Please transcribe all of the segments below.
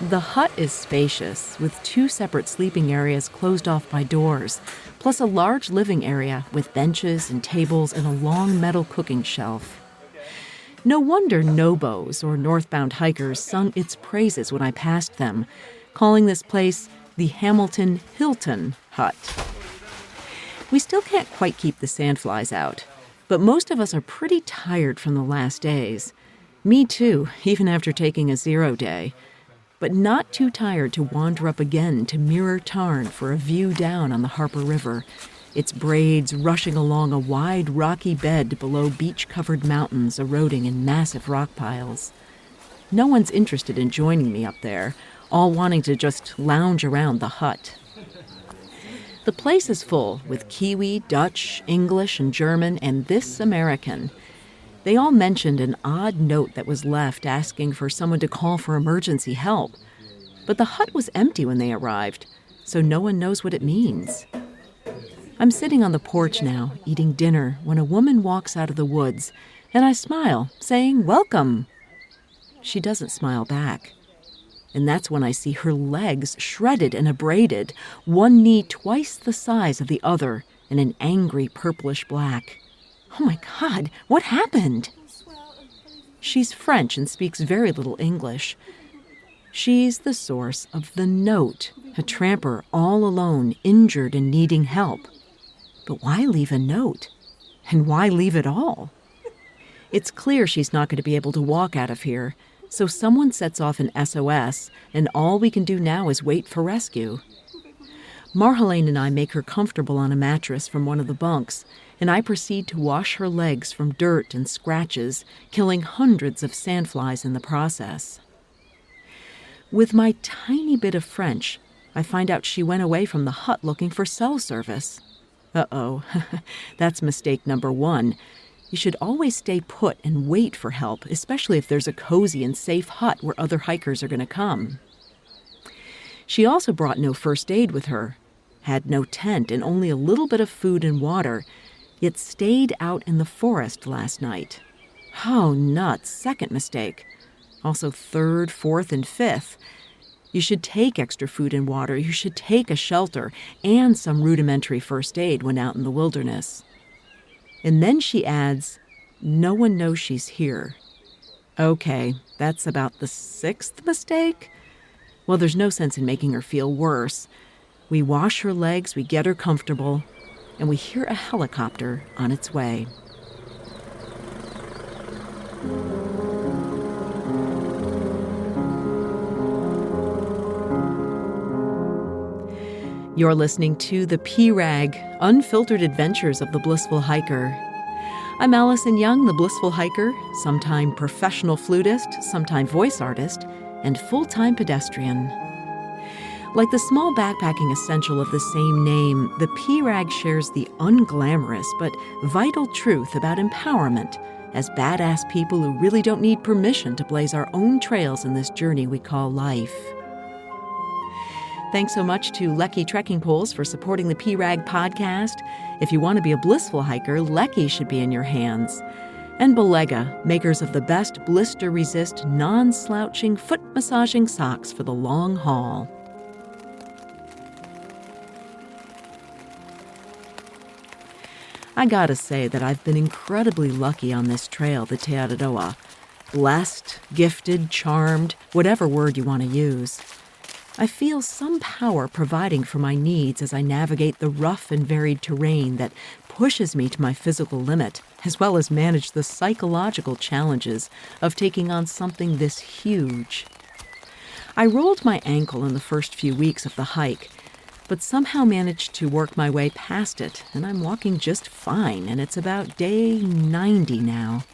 The hut is spacious, with 2 separate sleeping areas closed off by doors, plus a large living area with benches and tables and a long metal cooking shelf. No wonder nobos or northbound hikers sung its praises when I passed them, calling this place the Hamilton Hilton hut. We still can't quite keep the sandflies out, but most of us are pretty tired from the last days. Me too, even after taking a 0 day. But not too tired to wander up again to Mirror Tarn for a view down on the Harper River, its braids rushing along a wide rocky bed below beach-covered mountains eroding in massive rock piles. No one's interested in joining me up there, all wanting to just lounge around the hut. The place is full with Kiwi, Dutch, English, and German, and this American. They all mentioned an odd note that was left asking for someone to call for emergency help. But the hut was empty when they arrived, so no one knows what it means. I'm sitting on the porch now, eating dinner, when a woman walks out of the woods, and I smile, saying, "Welcome." She doesn't smile back. And that's when I see her legs shredded and abraded, one knee twice the size of the other, in an angry purplish black. Oh my God, what happened? She's French and speaks very little English. She's the source of the note, a tramper all alone, injured and needing help. But why leave a note? And why leave it all? It's clear she's not going to be able to walk out of here, so someone sets off an SOS, and all we can do now is wait for rescue. Marjolaine and I make her comfortable on a mattress from one of the bunks, and I proceed to wash her legs from dirt and scratches, killing hundreds of sandflies in the process. With my tiny bit of French, I find out she went away from the hut looking for cell service. Uh-oh, that's mistake number 1. You should always stay put and wait for help, especially if there's a cozy and safe hut where other hikers are going to come. She also brought no first aid with her, had no tent and only a little bit of food and water, yet stayed out in the forest last night. Oh, nuts. Second mistake. Also 3rd, 4th, and 5th. You should take extra food and water. You should take a shelter and some rudimentary first aid when out in the wilderness. And then she adds, no one knows she's here. Okay, that's about the 6th mistake? Well, there's no sense in making her feel worse. We wash her legs, we get her comfortable, and we hear a helicopter on its way. You're listening to the P-Rag, Unfiltered Adventures of the Blissful Hiker. I'm Allison Young, the Blissful Hiker, sometime professional flutist, sometime voice artist, and full-time pedestrian. Like the small backpacking essential of the same name, the P-Rag shares the unglamorous but vital truth about empowerment as badass people who really don't need permission to blaze our own trails in this journey we call life. Thanks so much to Lecky Trekking Poles for supporting the P-Rag podcast. If you want to be a blissful hiker, Lecky should be in your hands. And Belega, makers of the best blister-resist, non-slouching, foot-massaging socks for the long haul. I gotta say that I've been incredibly lucky on this trail, the Te Araroa. Blessed, gifted, charmed, whatever word you want to use. I feel some power providing for my needs as I navigate the rough and varied terrain that pushes me to my physical limit, as well as manage the psychological challenges of taking on something this huge. I rolled my ankle in the first few weeks of the hike, but somehow managed to work my way past it, and I'm walking just fine, and it's about day 90 now.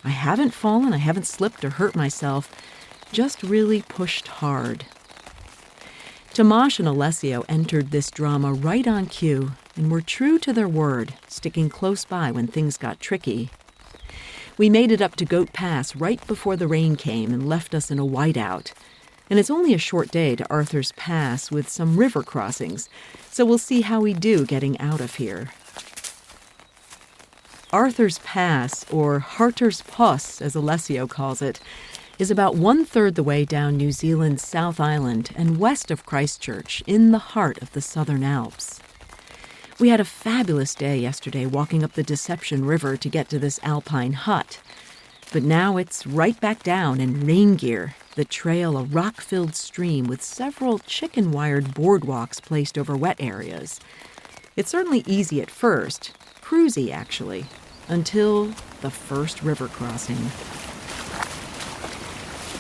I haven't fallen, I haven't slipped or hurt myself, just really pushed hard. Tomasz and Alessio entered this drama right on cue and were true to their word, sticking close by when things got tricky. We made it up to Goat Pass right before the rain came and left us in a whiteout. And it's only a short day to Arthur's Pass with some river crossings, so we'll see how we do getting out of here. Arthur's Pass, or Harter's Pass as Alessio calls it, is about 1/3 the way down New Zealand's South Island and west of Christchurch, in the heart of the Southern Alps. We had a fabulous day yesterday walking up the Deception River to get to this alpine hut. But now it's right back down in rain gear that trail a rock-filled stream with several chicken-wired boardwalks placed over wet areas. It's certainly easy at first, cruisy actually, until the first river crossing.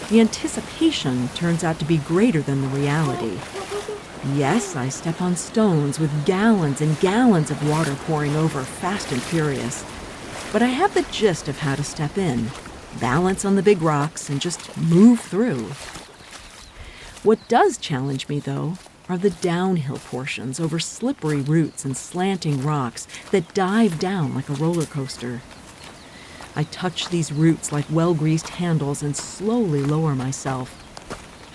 The anticipation turns out to be greater than the reality. Yes, I step on stones with gallons and gallons of water pouring over fast and furious. But I have the gist of how to step in, balance on the big rocks, and just move through. What does challenge me, though, are the downhill portions over slippery roots and slanting rocks that dive down like a roller coaster. I touch these roots like well-greased handles and slowly lower myself.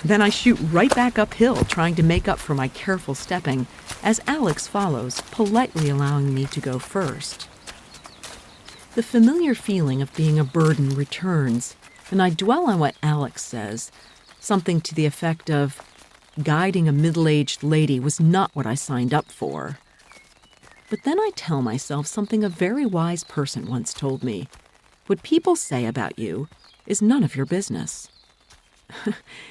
Then I shoot right back uphill, trying to make up for my careful stepping, as Alex follows, politely allowing me to go first. The familiar feeling of being a burden returns, and I dwell on what Alex says, something to the effect of, guiding a middle-aged lady was not what I signed up for. But then I tell myself something a very wise person once told me. What people say about you is none of your business.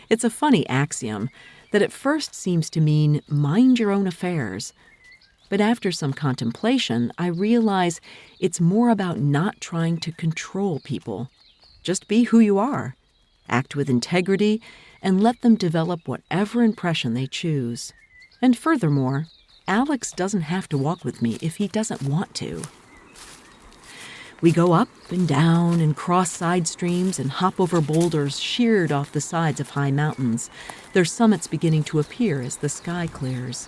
It's a funny axiom that at first seems to mean mind your own affairs. But after some contemplation, I realize it's more about not trying to control people. Just be who you are, act with integrity, and let them develop whatever impression they choose. And furthermore, Alex doesn't have to walk with me if he doesn't want to. We go up and down and cross side streams and hop over boulders sheared off the sides of high mountains, their summits beginning to appear as the sky clears.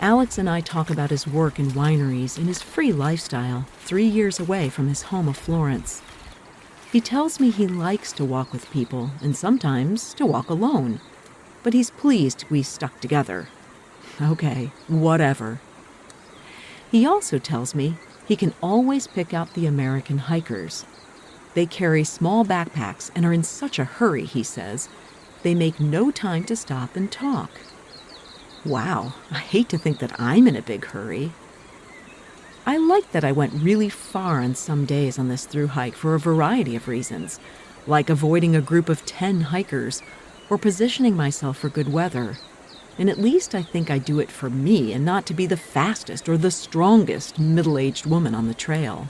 Alex and I talk about his work in wineries and his free lifestyle 3 years away from his home of Florence. He tells me he likes to walk with people and sometimes to walk alone, but he's pleased we stuck together. Okay, whatever. He also tells me he can always pick out the American hikers. They carry small backpacks and are in such a hurry, he says. They make no time to stop and talk. Wow, I hate to think that I'm in a big hurry. I like that I went really far on some days on this through hike for a variety of reasons, like avoiding a group of 10 hikers or positioning myself for good weather. And at least I think I do it for me and not to be the fastest or the strongest middle-aged woman on the trail.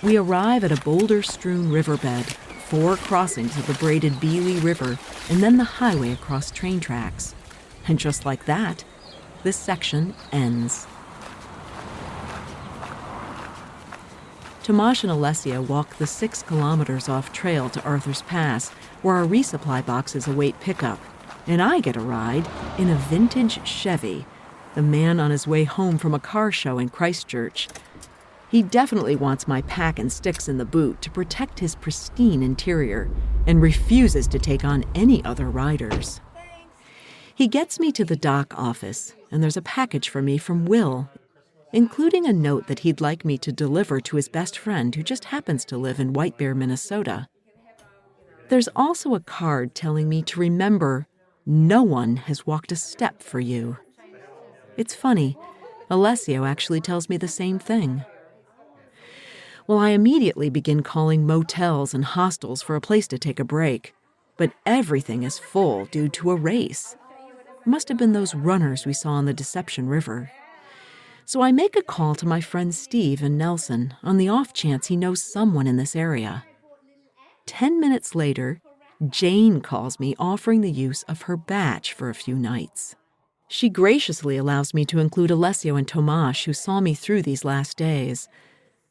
We arrive at a boulder-strewn riverbed, 4 crossings of the braided Beely River, and then the highway across train tracks. And just like that, this section ends. Tomasz and Alessio walk the 6 kilometers off trail to Arthur's Pass, where our resupply boxes await pickup. And I get a ride in a vintage Chevy, the man on his way home from a car show in Christchurch. He definitely wants my pack and sticks in the boot to protect his pristine interior and refuses to take on any other riders. He gets me to the dock office, and there's a package for me from Will, including a note that he'd like me to deliver to his best friend who just happens to live in White Bear, Minnesota. There's also a card telling me to remember no one has walked a step for you. It's funny, Alessio actually tells me the same thing. Well, I immediately begin calling motels and hostels for a place to take a break, but everything is full due to a race. Must have been those runners we saw on the Deception River. So I make a call to my friends Steve and Nelson on the off chance he knows someone in this area. 10 minutes later, Jane calls me offering the use of her batch for a few nights. She graciously allows me to include Alessio and Tomasz, who saw me through these last days.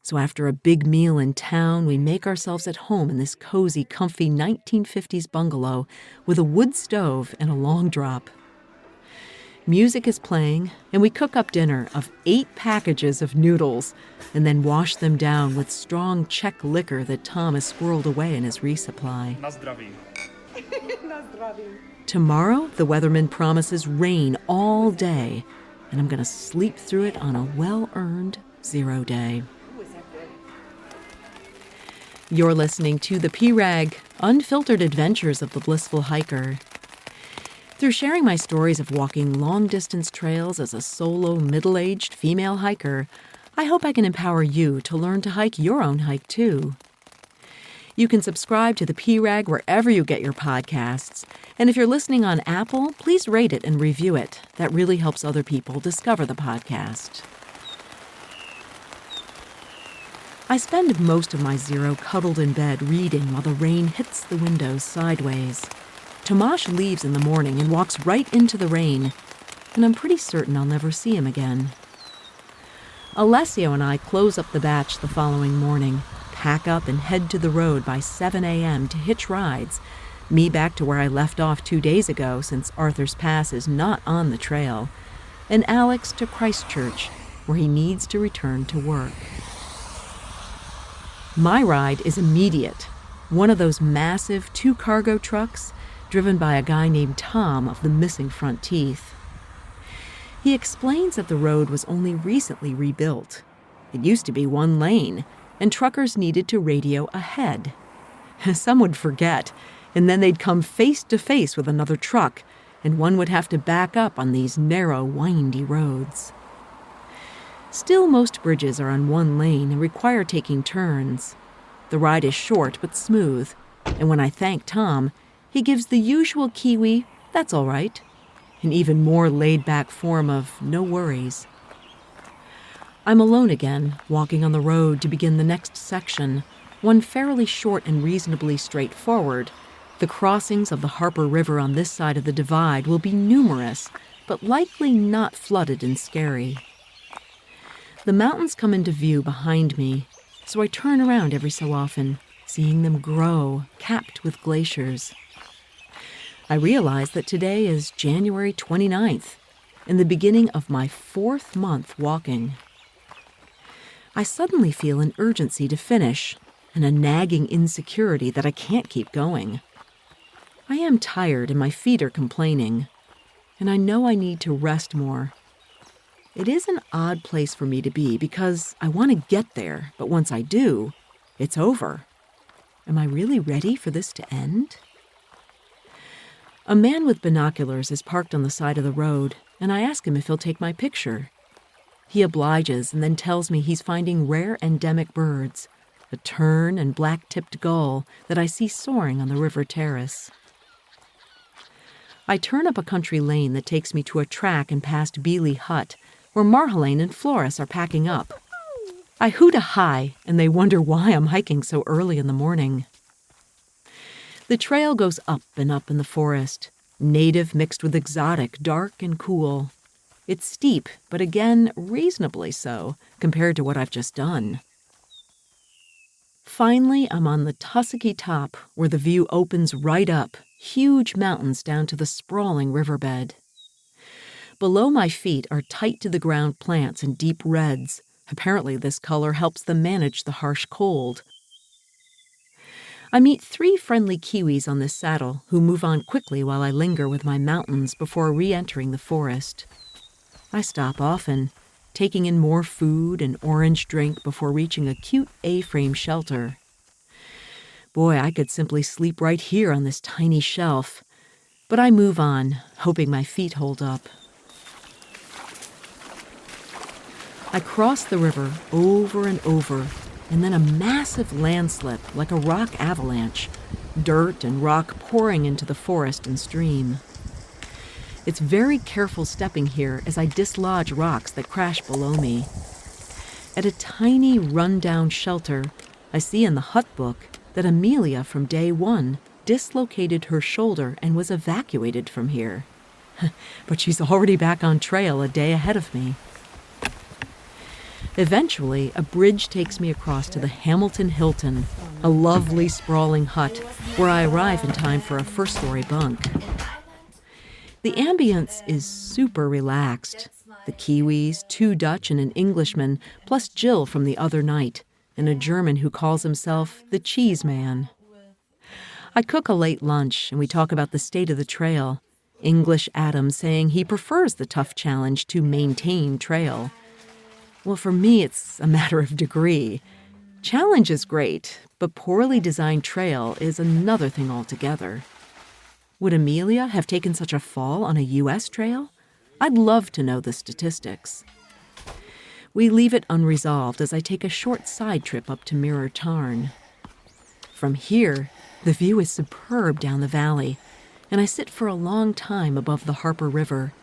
So after a big meal in town, we make ourselves at home in this cozy, comfy 1950s bungalow with a wood stove and a long drop. Music is playing, and we cook up dinner of 8 packages of noodles and then wash them down with strong Czech liquor that Tom has squirreled away in his resupply. Na zdraví. Na zdraví. Tomorrow, the weatherman promises rain all day, and I'm going to sleep through it on a well-earned 0 day. You're listening to The P-Rag, Unfiltered Adventures of the Blissful Hiker. Through sharing my stories of walking long-distance trails as a solo, middle-aged female hiker, I hope I can empower you to learn to hike your own hike, too. You can subscribe to The P-Rag wherever you get your podcasts. And if you're listening on Apple, please rate it and review it. That really helps other people discover the podcast. I spend most of my zero cuddled in bed reading while the rain hits the windows sideways. Tomasz leaves in the morning and walks right into the rain, and I'm pretty certain I'll never see him again. Alessio and I close up the batch the following morning, pack up and head to the road by 7 a.m. to hitch rides, me back to where I left off 2 days ago since Arthur's Pass is not on the trail, and Alex to Christchurch, where he needs to return to work. My ride is immediate. One of those massive 2 cargo trucks driven by a guy named Tom of the missing front teeth. He explains that the road was only recently rebuilt. It used to be 1 lane, and truckers needed to radio ahead. Some would forget, and then they'd come face to face with another truck, and one would have to back up on these narrow, windy roads. Still, most bridges are on 1 lane and require taking turns. The ride is short but smooth, and when I thank Tom, he gives the usual Kiwi, "That's all right," an even more laid-back form of "no worries." I'm alone again, walking on the road to begin the next section, one fairly short and reasonably straightforward. The crossings of the Harper River on this side of the divide will be numerous, but likely not flooded and scary. The mountains come into view behind me, so I turn around every so often, seeing them grow, capped with glaciers. I realize that today is January 29th, and the beginning of my 4th month walking. I suddenly feel an urgency to finish, and a nagging insecurity that I can't keep going. I am tired and my feet are complaining, and I know I need to rest more. It is an odd place for me to be because I want to get there, but once I do, it's over. Am I really ready for this to end? A man with binoculars is parked on the side of the road, and I ask him if he'll take my picture. He obliges and then tells me he's finding rare endemic birds, a tern and black-tipped gull that I see soaring on the river terrace. I turn up a country lane that takes me to a track and past Beely Hut, where Marjolaine and Floris are packing up. I hoot a hi, and they wonder why I'm hiking so early in the morning. The trail goes up and up in the forest, native mixed with exotic, dark and cool. It's steep, but again, reasonably so, compared to what I've just done. Finally, I'm on the tussocky top, where the view opens right up, huge mountains down to the sprawling riverbed. Below my feet are tight-to-the-ground plants and deep reds. Apparently this color helps them manage the harsh cold. I meet 3 friendly Kiwis on this saddle who move on quickly while I linger with my mountains before re-entering the forest. I stop often, taking in more food and orange drink before reaching a cute A-frame shelter. Boy, I could simply sleep right here on this tiny shelf. But I move on, hoping my feet hold up. I cross the river over and over, and then a massive landslip like a rock avalanche, dirt and rock pouring into the forest and stream. It's very careful stepping here as I dislodge rocks that crash below me. At a tiny run-down shelter, I see in the hut book that Amelia from day 1 dislocated her shoulder and was evacuated from here. But she's already back on trail a day ahead of me. Eventually, a bridge takes me across to the Hamilton Hilton, a lovely sprawling hut where I arrive in time for a first-story bunk. The ambience is super relaxed. The Kiwis, 2 Dutch and an Englishman, plus Jill from the other night, and a German who calls himself the Cheese Man. I cook a late lunch, and we talk about the state of the trail. English Adam saying he prefers the tough challenge to maintain trail. Well, for me, it's a matter of degree. Challenge is great, But poorly designed trail is another thing altogether. Would Amelia have taken such a fall on a U.S. trail? I'd love to know the statistics. We leave it unresolved as I take a short side trip up to Mirror Tarn. From here, the view is superb down the valley, and I sit for a long time above the Harper River,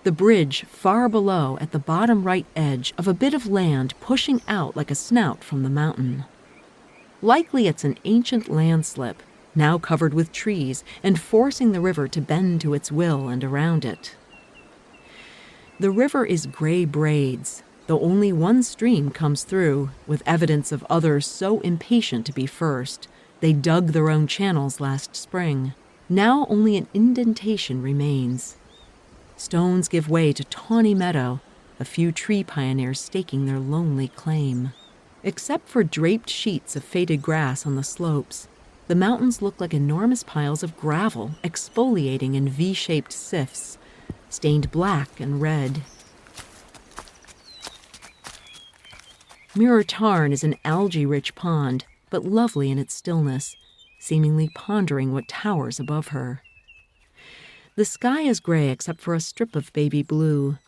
the bridge far below at the bottom right edge of a bit of land pushing out like a snout from the mountain. Likely it's an ancient landslip, now covered with trees and forcing the river to bend to its will and around it. The river is gray braids, though only one stream comes through, with evidence of others so impatient to be first. They dug their own channels last spring. Now only an indentation remains. Stones give way to tawny meadow, a few tree pioneers staking their lonely claim. Except for draped sheets of faded grass on the slopes, the mountains look like enormous piles of gravel exfoliating in V-shaped sifts, stained black and red. Mirror Tarn is an algae-rich pond, but lovely in its stillness, seemingly pondering what towers above her. The sky is gray except for a strip of baby blue.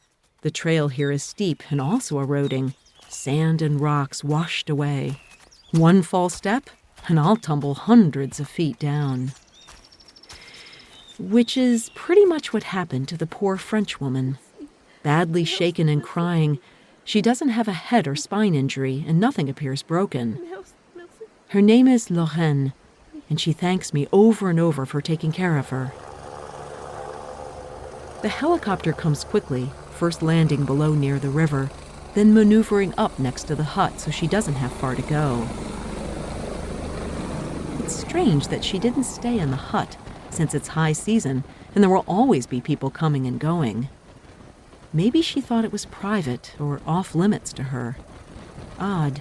The trail here is steep and also eroding, sand and rocks washed away. One false step, and I'll tumble hundreds of feet down. Which is pretty much what happened to the poor Frenchwoman. Badly shaken and crying, she doesn't have a head or spine injury, and nothing appears broken. Her name is Lorraine, and she thanks me over and over for taking care of her. The helicopter comes quickly, first landing below near the river, then maneuvering up next to the hut so she doesn't have far to go. It's strange that she didn't stay in the hut, since it's high season and there will always be people coming and going. Maybe she thought it was private or off limits to her. Odd.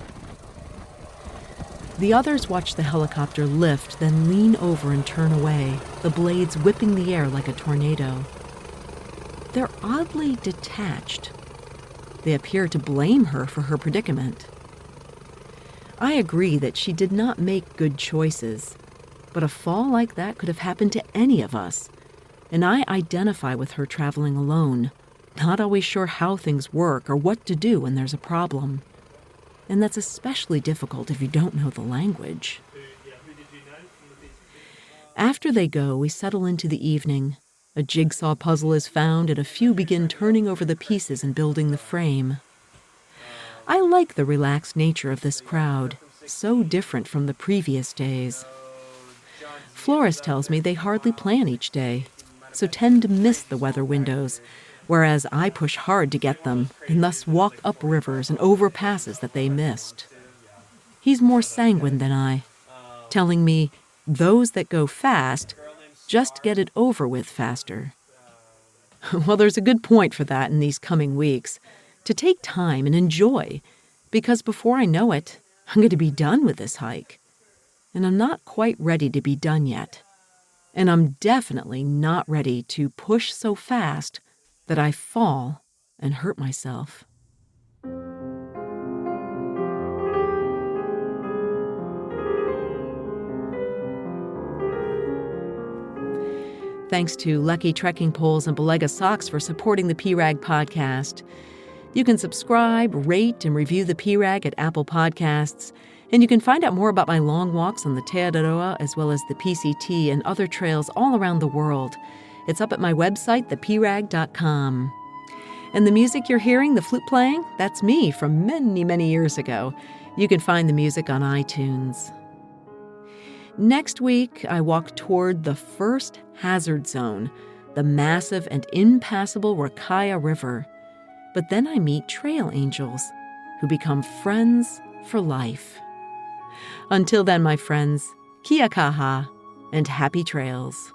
The others watch the helicopter lift, then lean over and turn away, the blades whipping the air like a tornado. They're oddly detached. They appear to blame her for her predicament. I agree that she did not make good choices, but a fall like that could have happened to any of us, and I identify with her traveling alone, not always sure how things work or what to do when there's a problem. And that's especially difficult if you don't know the language. After they go, we settle into the evening. A jigsaw puzzle is found, and a few begin turning over the pieces and building the frame. I like the relaxed nature of this crowd, so different from the previous days. Florist tells me they hardly plan each day, so tend to miss the weather windows, whereas I push hard to get them and thus walk up rivers and over passes that they missed. He's more sanguine than I, telling me those that go fast just get it over with faster. Well, there's a good point for that in these coming weeks, to take time and enjoy, because before I know it, I'm going to be done with this hike. And I'm not quite ready to be done yet. And I'm definitely not ready to push so fast that I fall and hurt myself. Thanks to Lucky Trekking Poles and Belega Socks for supporting the P-Rag podcast. You can subscribe, rate, and review the P-Rag at Apple Podcasts, and you can find out more about my long walks on the Araroa as well as the PCT and other trails all around the world. It's up at my website, theprag.com. And the music you're hearing, the flute playing, that's me from many, many years ago. You can find the music on iTunes. Next week, I walk toward the first hazard zone, the massive and impassable Rakaya River. But then I meet trail angels, who become friends for life. Until then, my friends, kia kaha, and happy trails.